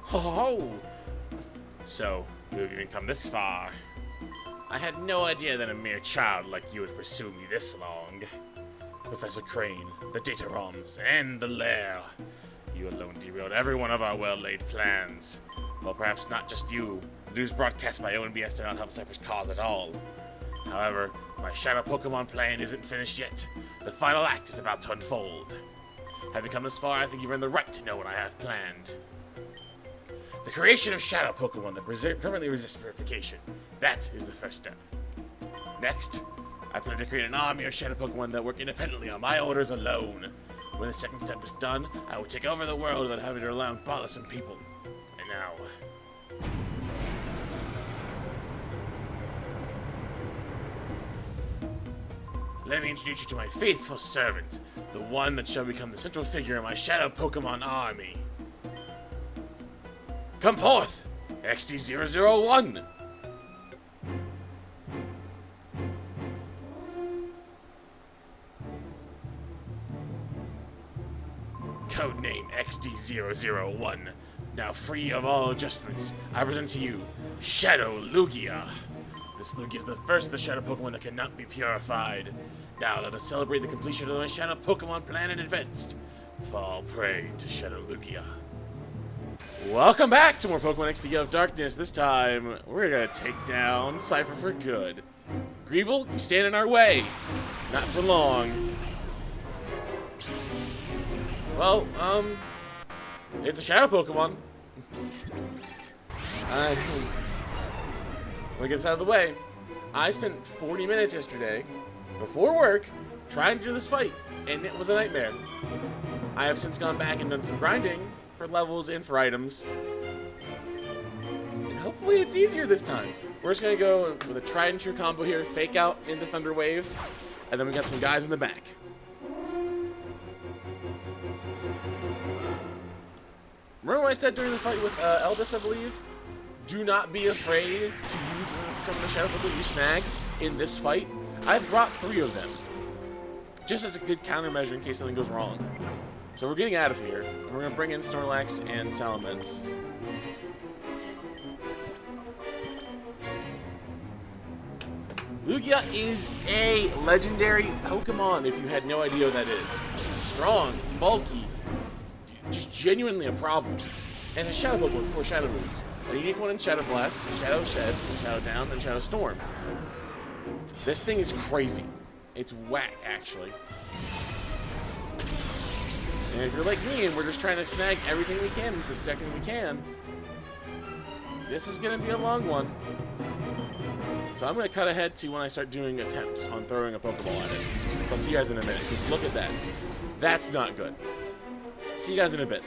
Ho ho ho! So, you've even come this far. I had no idea that a mere child like you would pursue me this long. Professor Crane, the data ROMs, and the lair. You alone derailed every one of our well-laid plans. Well, perhaps not just you. The news broadcast by ONBS did not help Cipher's cause at all. However, my Shadow Pokemon plan isn't finished yet. The final act is about to unfold. Having come this far, I think you've earned the right to know what I have planned. The creation of Shadow Pokemon that permanently resist purification. That is the first step. Next, I plan to create an army of Shadow Pokemon that work independently on my orders alone. When the second step is done, I will take over the world without having to rely on bothersome people. And now... let me introduce you to my faithful servant, the one that shall become the central figure in my Shadow Pokemon army. Come forth, XD001! Codename XD001. Now free of all adjustments, I present to you Shadow Lugia. This Lugia is the first of the Shadow Pokemon that cannot be purified. Now let us celebrate the completion of my Shadow Pokemon plan in advance. Fall prey to Shadow Lugia. Welcome back to more Pokemon XD of Darkness. This time, we're gonna take down Cipher for good. Greevil, you stand in our way. Not for long. Well, it's a Shadow Pokemon. Let me get this out of the way. I spent 40 minutes yesterday, before work, trying to do this fight, and it was a nightmare. I have since gone back and done some grinding for levels and for items, and hopefully it's easier this time. We're just gonna go with a tried and true combo here, fake out into Thunder Wave, and then we got some guys in the back. Remember what I said during the fight with Eldest, I believe? Do not be afraid to use some of the Shadow Pokemon you snag in this fight. I've brought 3 of them, just as a good countermeasure in case something goes wrong. So we're getting out of here, and we're going to bring in Snorlax and Salamence. Lugia is a legendary Pokemon, if you had no idea what that is. Strong, bulky, just genuinely a problem. And a Shadow Pokemon with 4 Shadow moves. A unique one in Shadow Blast, Shadow Shed, Shadow Down, and Shadow Storm. This thing is crazy. It's whack, actually. And if you're like me and we're just trying to snag everything we can the second we can, this is going to be a long one. So I'm going to cut ahead to when I start doing attempts on throwing a Pokeball at it. So I'll see you guys in a minute, because look at that. That's not good. See you guys in a bit.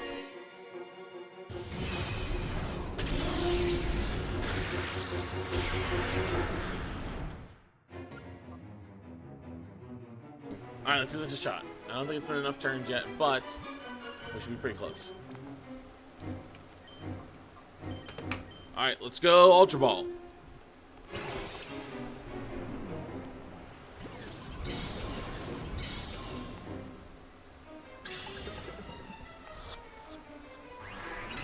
Alright, let's give this a shot. I don't think it's been enough turns yet, but we should be pretty close. Alright, let's go Ultra Ball.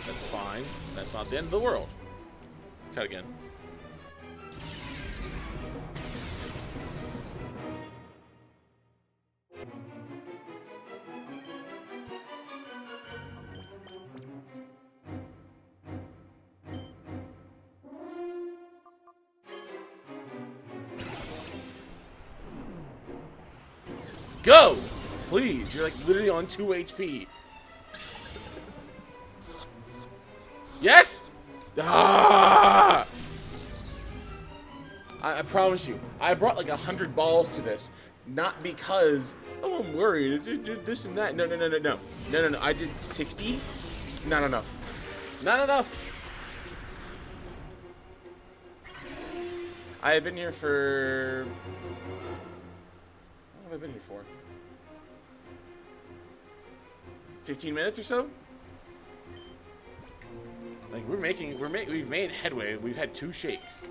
That's fine. That's not the end of the world. Let's cut again. Go! Please, you're like literally on 2 HP. Yes? Ah! I promise you, I brought like 100 balls to this, not because, oh, I'm worried, it's this and that. No. I did 60. Not enough. Not enough. I have been here for... How long have I been here for? 15 minutes or so? Like, we've made headway. We've had 2 shakes.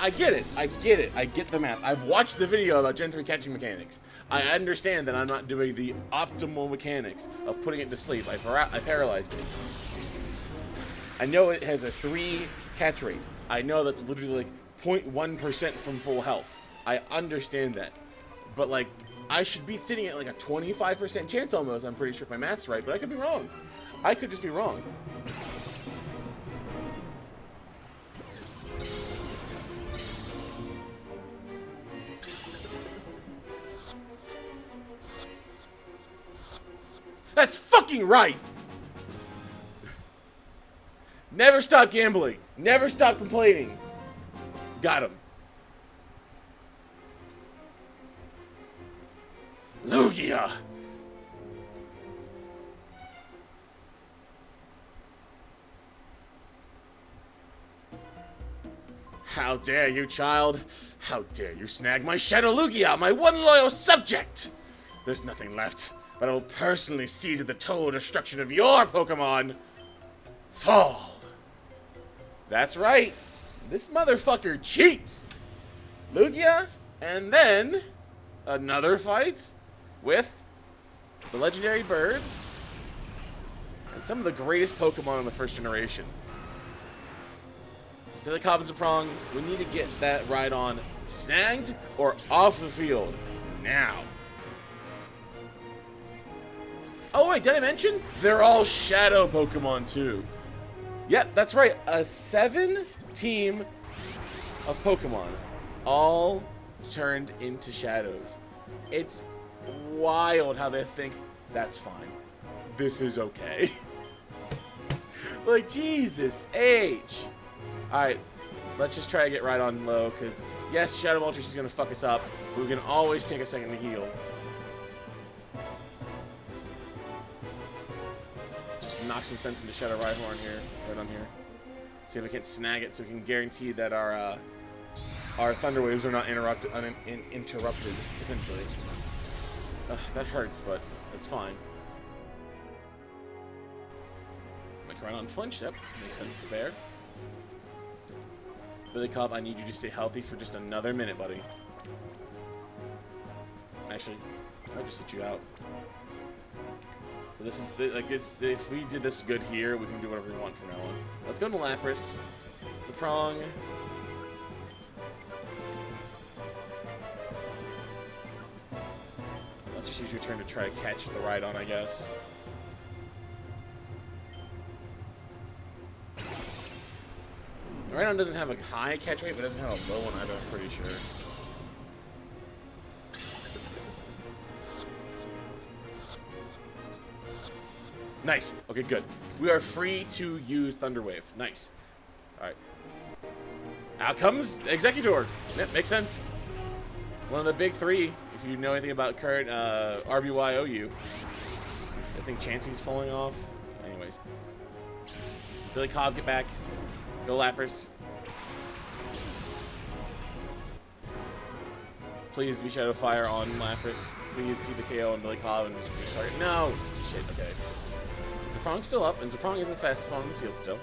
I get it. I get it. I get the math. I've watched the video about Gen 3 catching mechanics. I understand that I'm not doing the optimal mechanics of putting it to sleep. I paralyzed it. I know it has a 3 catch rate. I know that's literally like 0.1% from full health. I understand that. But like, I should be sitting at like a 25% chance almost. I'm pretty sure if my math's right, but I could be wrong. I could just be wrong. That's fucking right! Never stop gambling. Never stop complaining. Got him. Lugia! How dare you, child? How dare you snag my Shadow Lugia, my one loyal subject? There's nothing left, but I will personally see to the total destruction of your Pokemon. Fall. That's right. This motherfucker cheats. Lugia, and then another fight with the legendary birds and some of the greatest Pokemon in the first generation. Billy Cobb and Zaprong, we need to get that Rhydon snagged or off the field now. Oh wait, did I mention? They're all Shadow Pokemon too. Yep, that's right. A 7 team of Pokemon, all turned into Shadows. It's wild how they think that's fine. This is okay. Like, Jesus H. Alright, let's just try to get right on low, because yes, Shadow Moltres is going to fuck us up, but we can always take a second to heal. Just knock some sense into Shadow Rhyhorn here, right on here. See if we can't snag it so we can guarantee that our Thunder Waves are not interrupted, potentially. That hurts, but that's fine. Make right on flinch, yep, makes sense to bear. Billy Cobb, I need you to stay healthy for just another minute, buddy. Actually, I might just hit you out. This is like if we did this good here, we can do whatever we want from now on. Let's go to Lapras. Zaprong. Let's just use your turn to try to catch the Rhydon, I guess. The Rhydon doesn't have a high catch rate, but doesn't have a low one either, I'm pretty sure. Nice. Okay, good. We are free to use Thunder Wave. Nice. Alright. Out comes Executor. Yep, makes sense. One of the big 3, if you know anything about current RBYOU. I think Chansey's falling off. Anyways. Billy Cobb, get back. Go Lapras. Please be Shadow Fire on Lapras. Please see the KO on Billy Cobb and just restart it. No! Shit, okay. Zaprong's still up, and Zaprong is the fastest one on the field still.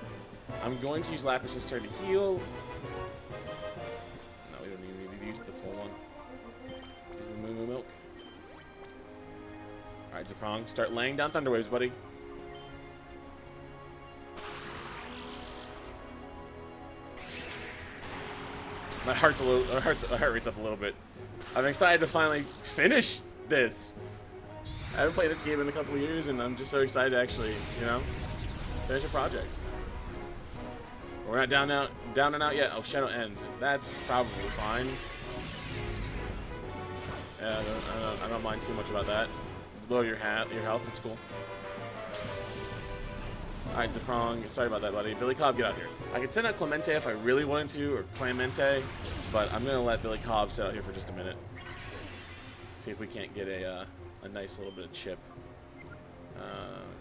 I'm going to use Lapras' turn to heal. No, we don't even need to use the full one. Use the Moo Moo Milk. Alright, Zaprong, start laying down Thunder Waves, buddy. My heart rate's up a little bit. I'm excited to finally finish this. I haven't played this game in a couple of years, and I'm just so excited to actually, you know, finish a project. We're not down and out yet. Oh, Shadow End. That's probably fine. Yeah, I don't mind too much about that. Lower your health. It's cool. All right, Zaprong. Sorry about that, buddy. Billy Cobb, get out here. I could send out Clemente if I really wanted to, or Clemente, but I'm gonna let Billy Cobb sit out here for just a minute. See if we can't get a nice little bit of chip.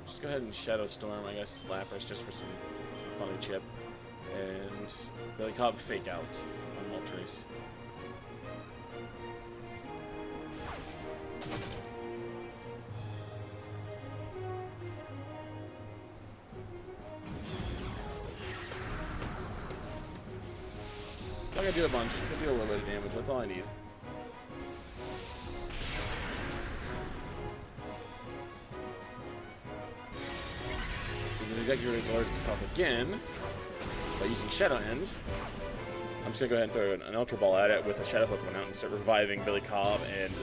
Just go ahead and Shadow Storm, I guess, Lapras, just for some funny chip. And Billy Cobb fake out on Moltres. not gonna do a bunch. It's gonna do a little bit of damage. That's all I need. He's an executive lowers its health again by using Shadow End. I'm just gonna go ahead and throw an Ultra Ball at it with a Shadow Pokemon out and start reviving Billy Cobb and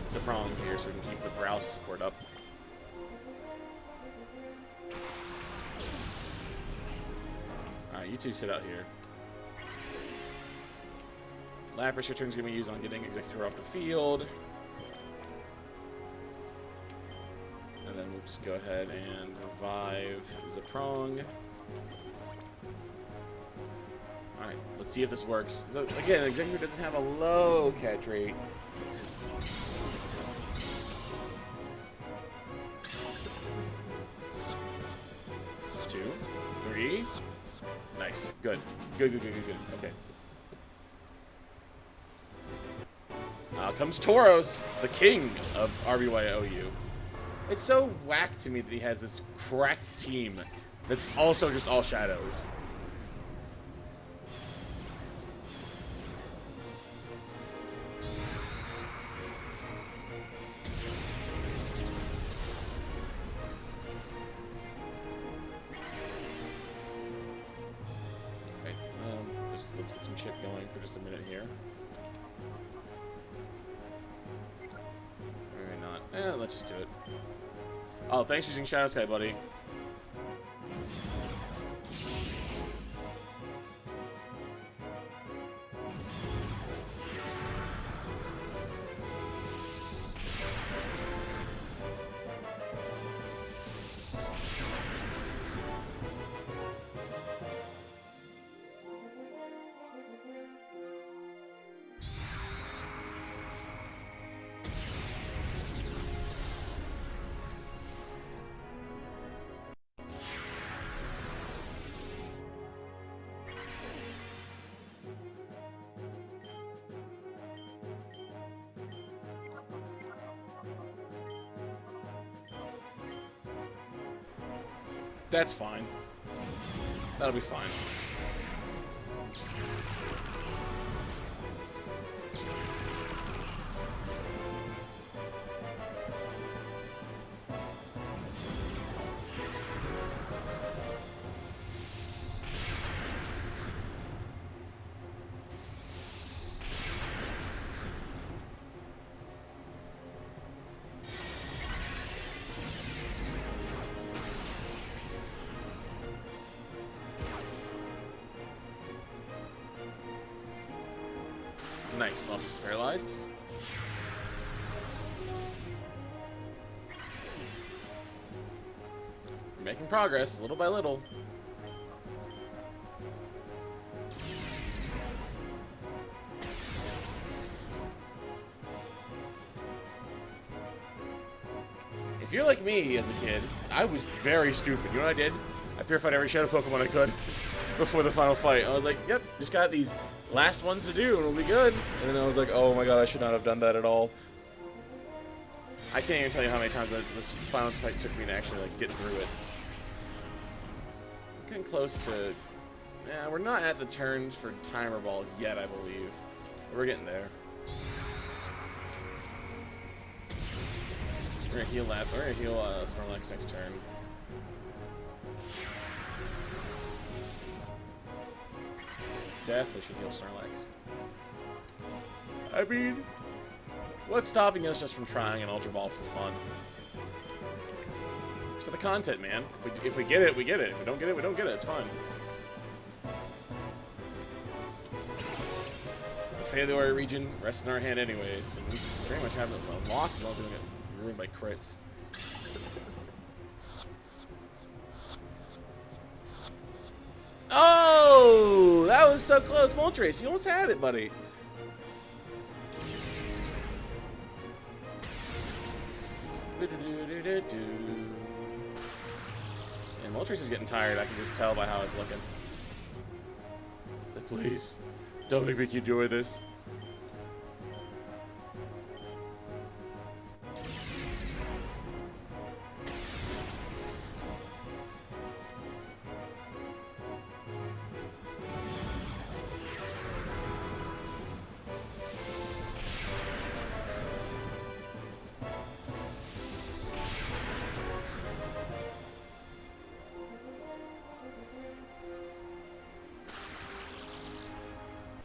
Cipher here so we can keep the paralysis support up. Alright, you two sit out here. Lapras, your turn's gonna be used on getting Executor off the field. And then we'll just go ahead and revive Zaprong. Alright, let's see if this works. So, again, Executor doesn't have a low catch rate. Two, three. Nice. Good. Good. Okay. Now comes Tauros, the king of RBYOU. It's so whack to me that he has this cracked team that's also just all shadows. Okay, let's get some chip going for just a minute here. Maybe not. Let's just do it. Oh, thanks for using Shadow Sky, buddy. That's fine. That'll be fine. Nice, Moltres is paralyzed. We're making progress, little by little. If you're like me as a kid, I was very stupid. You know what I did? I purified every Shadow Pokemon I could before the final fight. I was like, yep, just got these last ones to do and it'll be good. And then I was like, oh my god, I should not have done that at all. I can't even tell you how many times this final fight took me to actually like get through it. We're getting close to... Yeah, we're not at the turns for Timer Ball yet, I believe. We're getting there. We're gonna heal that. We're gonna heal Snorlax next turn. Definitely should heal Snorlax. I mean, what's stopping us just from trying an Ultra Ball for fun? It's for the content, man. If we get it, we get it. If we don't get it, we don't get it. It's fine. The fate of the Orre region rests in our hand anyways. And we pretty much have it unlocked as long as we don't get ruined by crits. Oh! That was so close, Moltres. You almost had it, buddy. And Moltres is getting tired. I can just tell by how it's looking. Please, don't make me keep doing this.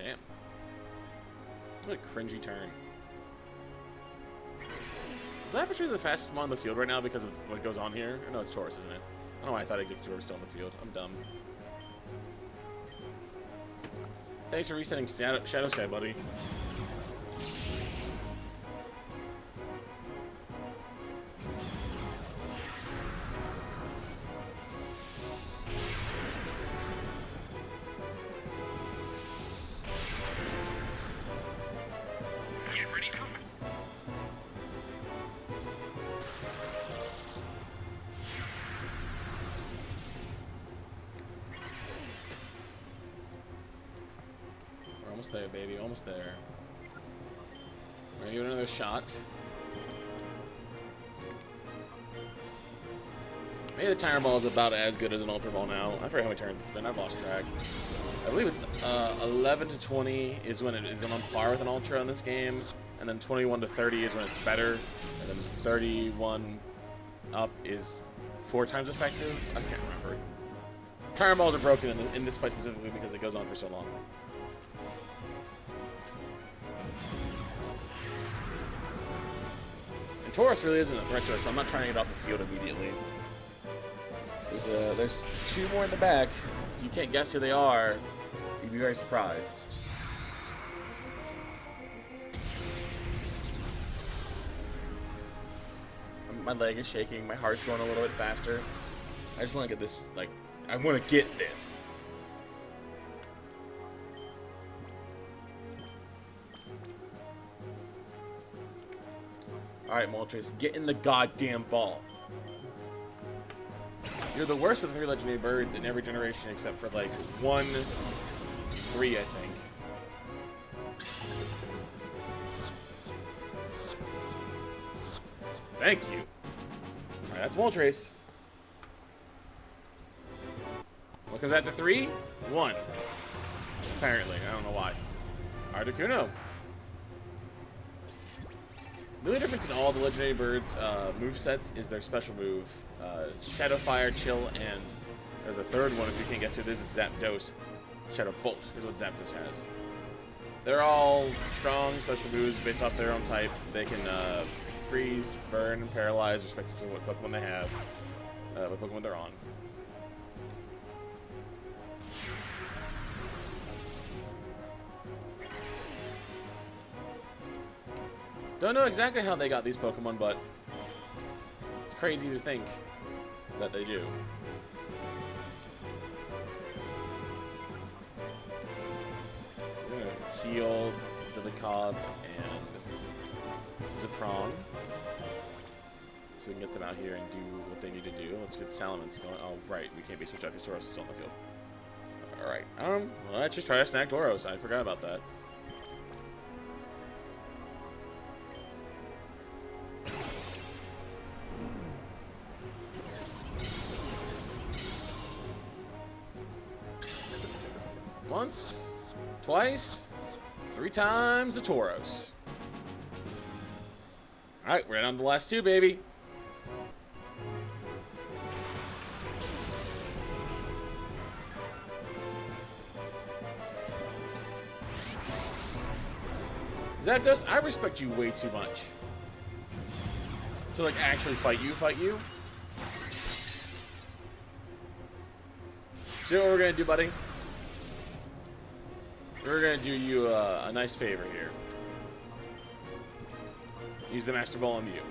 Damn. What a cringy turn. Did I be the fastest one on the field right now because of what goes on here? Or no, it's Taurus, isn't it? I don't know why I thought Executor was still on the field. I'm dumb. Thanks for resetting Shadow Sky, buddy. Almost there, baby. Almost there. We're gonna give it another shot. Maybe the Tire Ball is about as good as an Ultra Ball now. I forget how many turns it's been. I've lost track. I believe it's 11 to 20 is when it is on par with an Ultra in this game, and then 21 to 30 is when it's better, and then 31 up is 4 times effective. I can't remember. Tire Balls are broken in this fight specifically because it goes on for so long. Taurus really isn't a threat to us, so I'm not trying to get off the field immediately. There's 2 more in the back. If you can't guess who they are, you'd be very surprised. My leg is shaking, my heart's going a little bit faster. I just want to get this, like, I want to get this. Alright, Moltres, get in the goddamn ball. You're the worst of the 3 legendary birds in every generation except for, like, 1, 3, I think. Thank you. Alright, that's Moltres. What comes after 3? 1. Apparently, I don't know why. Articuno. The only difference in all the legendary birds' movesets is their special move. Shadow Fire, Chill, and there's a third one if you can't guess who it is. It's Zapdos. Shadow Bolt is what Zapdos has. They're all strong special moves based off their own type. They can freeze, burn, and paralyze respectively what Pokemon they have, what Pokemon they're on. Don't know exactly how they got these Pokemon, but it's crazy to think that they do. I'm gonna heal Billycob and Zeprong so we can get them out here and do what they need to do. Let's get Salamence going. Oh, right, we can't be switched out because Tauros is still on the field. Alright, let's just try to snag Tauros. I forgot about that. Once, twice, 3 times the Tauros. Alright, we're down to the last 2, baby. Zapdos, I respect you way too much. So, like, actually fight you? See what we're gonna do, buddy? We're gonna do you a nice favor here. Use the Master Ball on you.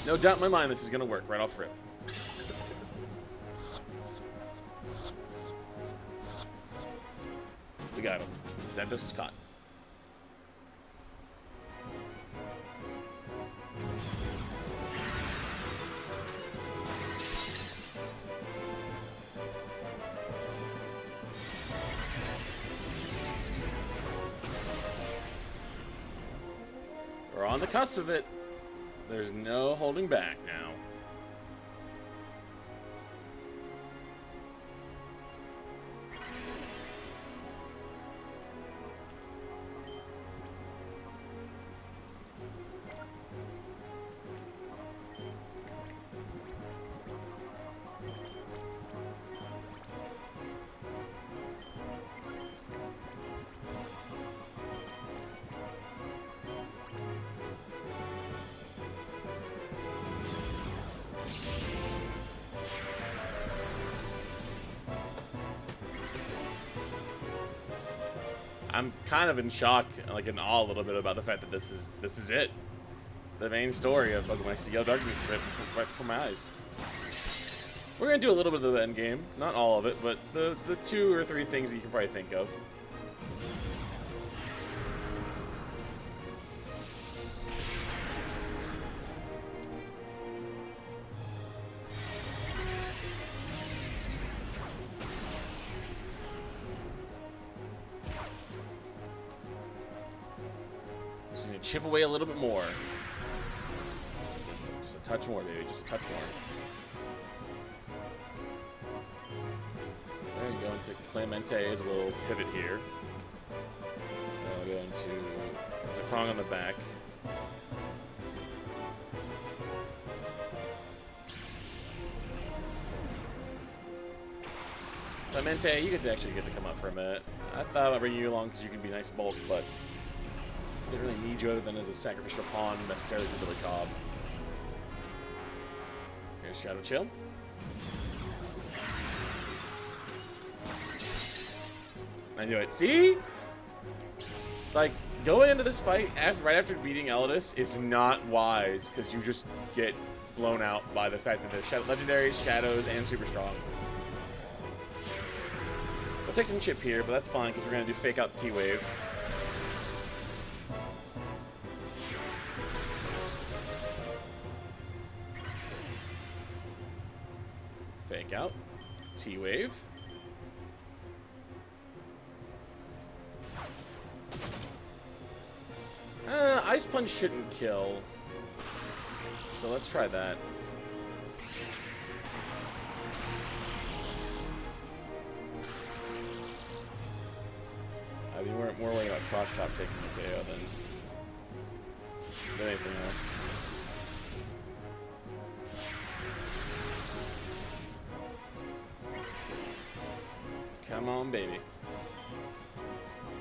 No doubt in my mind this is gonna work right off rip. We got him. Zapdos is caught. We're on the cusp of it. There's no holding back now. I'm kind of in shock, like in awe a little bit about the fact that this is it. The main story of Pokemon X Yellow Darkness is right before my eyes. We're gonna do a little bit of the end game, not all of it, but the 2 or 3 things that you can probably think of. Just gonna chip away a little bit more. Just a touch more, baby. Just a touch more. We're going to go into Clemente as a little pivot here. Then we'll go into there's a prong on the back. Clemente, you could actually get to come up for a minute. I thought about bringing you along because you can be a nice bulk, but I didn't really need you other than as a sacrificial pawn necessarily for Billy Cobb. Here's Shadow Chill. I knew it. See? Like, going into this fight right after beating Eldis is not wise because you just get blown out by the fact that they're legendaries, shadows, and super strong. We'll take some chip here, but that's fine because we're going to do fake out T-Wave. Fake out T-Wave. Ice Punch shouldn't kill. So let's try that. I mean, we're more worried about Cross Chop taking the KO than anything else. Come on, baby.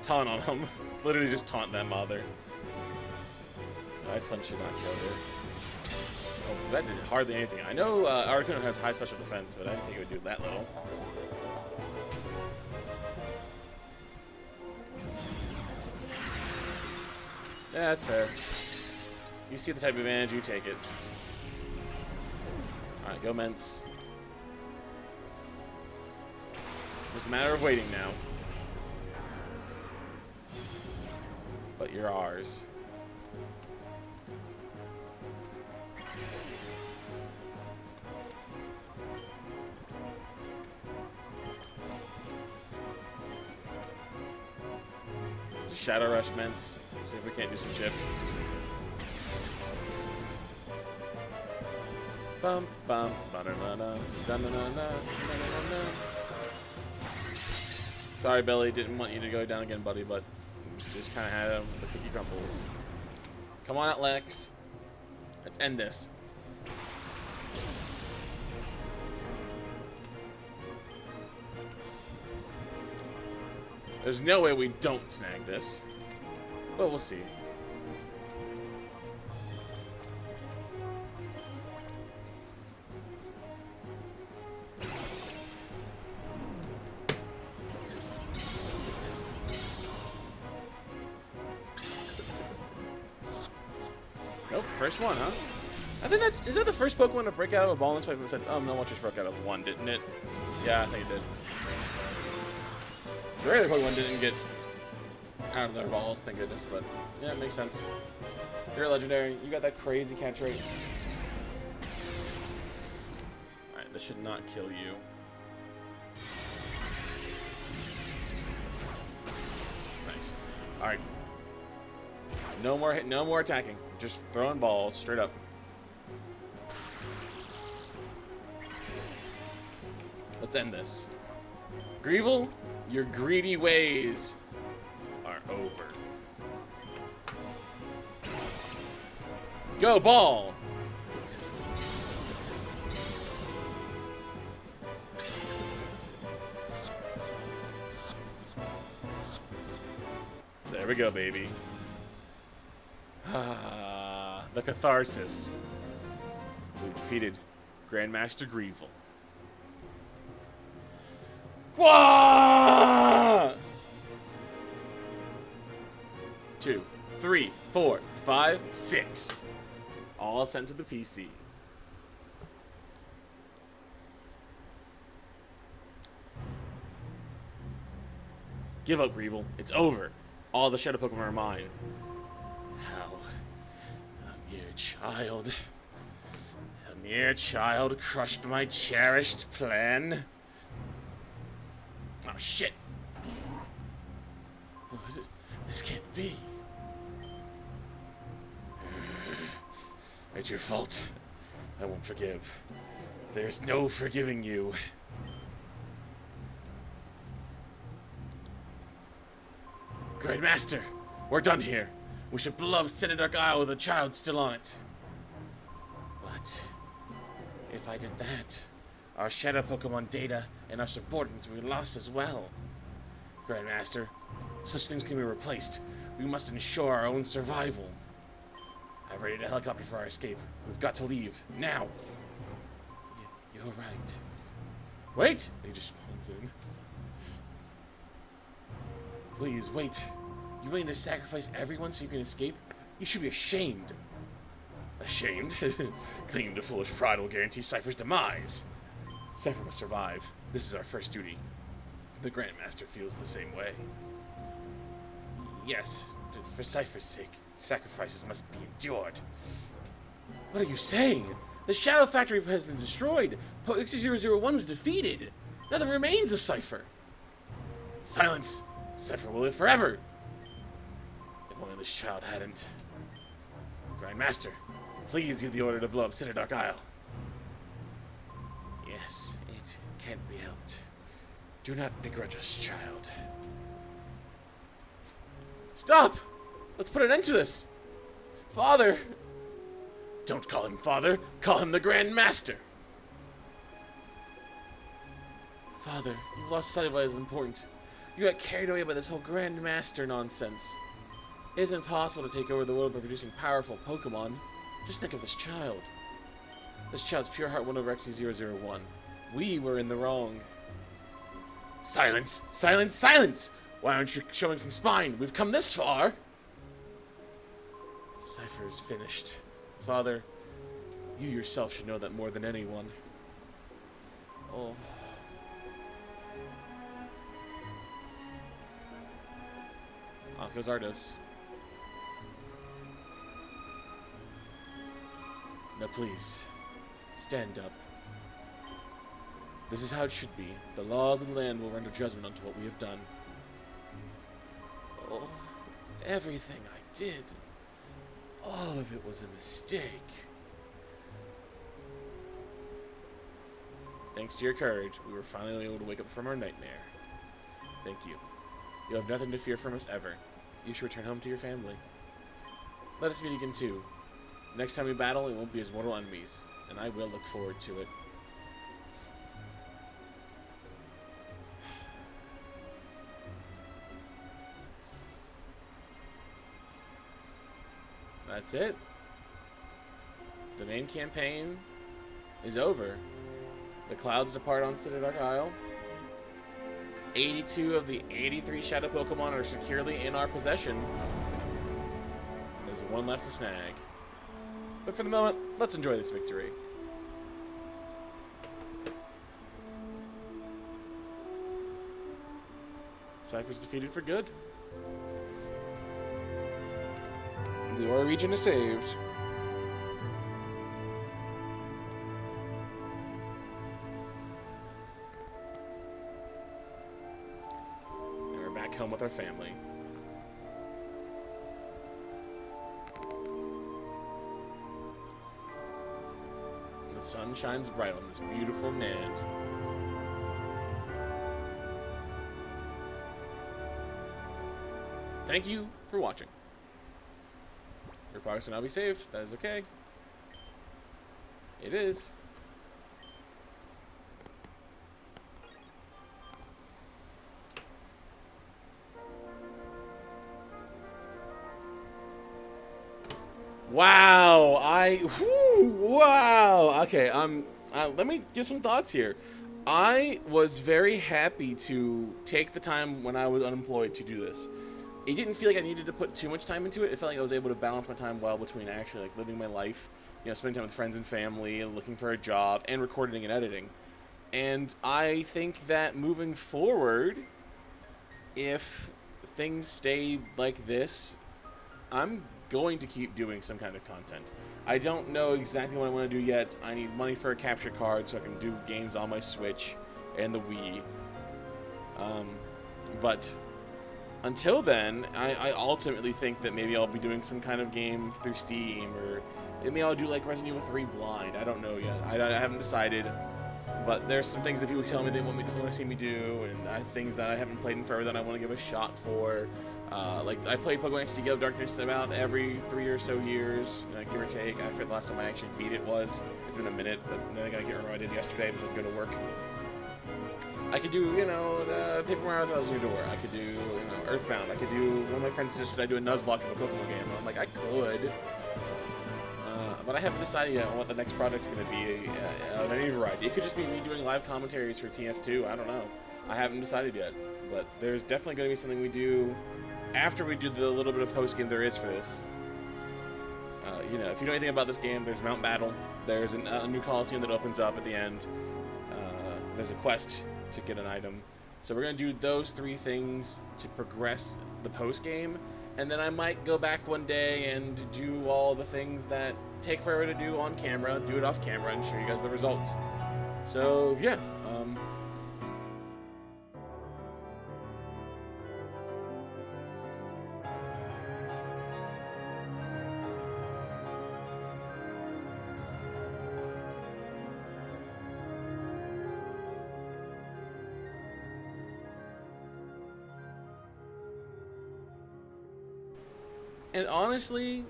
Taunt on them. Literally just taunt that mother. Ice Punch should not kill her. Oh, that did hardly anything. I know Articuno has high special defense, but I didn't think it would do that little. Yeah, that's fair. You see the type of advantage, you take it. Alright, go Ments. It's a matter of waiting now. But you're ours. Shadow Rush Ments. See if we can't do some chip. Bum bum ba da da da da da da da. Sorry, Billy. Didn't want you to go down again, buddy, but just kind of had the cookie crumbles. Come on out, Lex. Let's end this. There's no way we don't snag this. But we'll see. Nope, first one, huh? I think is that the first Pokemon to break out of a ball in this fight besides no, just broke out of one, didn't it? Yeah, I think it did. The regular Pokemon didn't get out of their balls, thank goodness, but yeah, it makes sense. You're a legendary, you got that crazy catch rate. Alright, this should not kill you. Nice. Alright. No more attacking. Just throwing balls straight up. Let's end this. Greevil, your greedy ways are over. Go, ball! There we go, baby. Ah, the catharsis. We've defeated Grandmaster Greevil. Gwa! 2, 3, 4, 5, 6. All sent to the PC. Give up, Greeble. It's over. All the Shadow Pokemon are mine. How? A mere child. A mere child crushed my cherished plan. Oh, shit. This can't be. It's your fault. I won't forgive. There's no forgiving you. Great Master, we're done here. We should blow up Cinedark Isle with a child still on it. But if I did that, our Shadow Pokemon data and our subordinates will be lost as well. Grandmaster, such things can be replaced. We must ensure our own survival. I've readied a helicopter for our escape. We've got to leave, now. You're right. Wait! He just spawns in. Please, wait. You willing to sacrifice everyone so you can escape? You should be ashamed. Ashamed? Clinging to foolish pride will guarantee Cipher's demise. Cipher must survive. This is our first duty. The Grandmaster feels the same way. Yes, for Cipher's sake, sacrifices must be endured. What are you saying? The Shadow Factory has been destroyed. X001 was defeated. Now the remains of Cipher. Silence! Cipher will live forever. If only this child hadn't. Grandmaster, please give the order to blow up Cinedark Isle. Yes, it can't be helped. Do not begrudge us, child. Stop! Let's put an end to this! Father! Don't call him father, call him the Grand Master! Father, you've lost sight of what is important. You got carried away by this whole Grand Master nonsense. It isn't possible to take over the world by producing powerful Pokemon. Just think of this child. This child's pure heart won over XC001. We were in the wrong. Silence! Silence! Silence! Why aren't you showing some spine? We've come this far! Cipher is finished. Father, you yourself should know that more than anyone. Oh. Off goes Ardos. Now please, stand up. This is how it should be. The laws of the land will render judgment unto what we have done. Oh, everything I did, all of it was a mistake. Thanks to your courage, we were finally able to wake up from our nightmare. Thank you. You have nothing to fear from us ever. You should return home to your family. Let us meet again too. Next time we battle, it won't be as mortal enemies, and I will look forward to it. That's it. The main campaign is over. The clouds depart on Cinedark Isle. 82 of the 83 Shadow Pokemon are securely in our possession. And there's one left to snag. But for the moment, let's enjoy this victory. Cipher's defeated for good. The Orre region is saved. And we're back home with our family. The sun shines bright on this beautiful land. Thank you for watching. Your progress will now be saved. That is okay. It is. Wow, wow. Okay, let me give some thoughts here. I was very happy to take the time when I was unemployed to do this. it didn't feel like I needed to put too much time into it. It felt like I was able to balance my time well between actually like living my life, you know, spending time with friends and family, and looking for a job, and recording and editing. And I think that moving forward, if things stay like this, I'm going to keep doing some kind of content. I don't know exactly what I want to do yet. I need money for a capture card so I can do games on my Switch and the Wii. But until then, I ultimately think that maybe I'll be doing some kind of game through Steam, or maybe I'll do like Resident Evil 3 blind. I don't know yet. I haven't decided. But there's some things that people tell me they want to see me do, and things that I haven't played in forever that I want to give a shot for. Like, I play Pokemon XD Gale of Darkness about every 3 or so years, give or take. I forget the last time I actually beat it was. It's been a minute, but then I gotta get remember I did yesterday because I was going to work. I could do, Paper Mario 1000 Year Door. I could do, Earthbound. I could do, one of my friends suggested I do a Nuzlocke of a Pokemon game. I'm like, I could. But I haven't decided yet on what the next project's going to be of any variety. It could just be me doing live commentaries for TF2. I don't know. I haven't decided yet. But there's definitely going to be something we do after we do the little bit of post-game there is for this. If you know anything about this game, there's Mount Battle. There's a new Coliseum that opens up at the end. There's a quest to get an item. So we're going to do those 3 things to progress the post-game. And then I might go back one day and do all the things that take forever to do on camera, do it off camera, and show you guys the results. So, yeah. And honestly,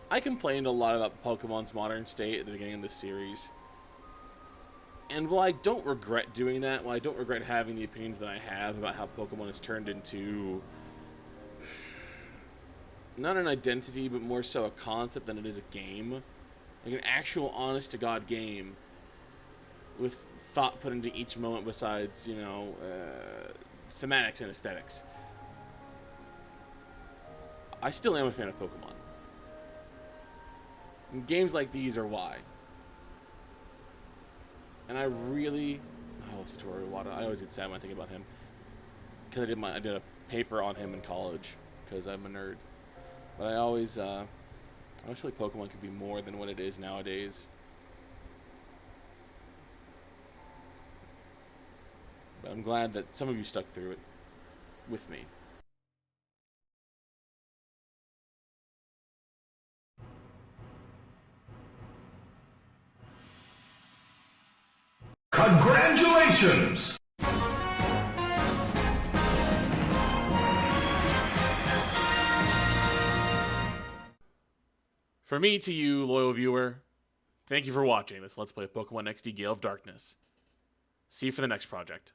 I complained a lot about Pokemon's modern state at the beginning of this series. And while I don't regret doing that, while I don't regret having the opinions that I have about how Pokemon has turned into not an identity, but more so a concept than it is a game, like an actual honest-to-God game with thought put into each moment besides, thematics and aesthetics, I still am a fan of Pokemon. And games like these are why. And I really... Oh, Satoru Iwata. I always get sad when I think about him. Because I did a paper on him in college. Because I'm a nerd. But I always feel like Pokemon could be more than what it is nowadays. But I'm glad that some of you stuck through it with me. Congratulations! For me to you, loyal viewer, thank you for watching this Let's Play Pokemon XD Gale of Darkness. See you for the next project.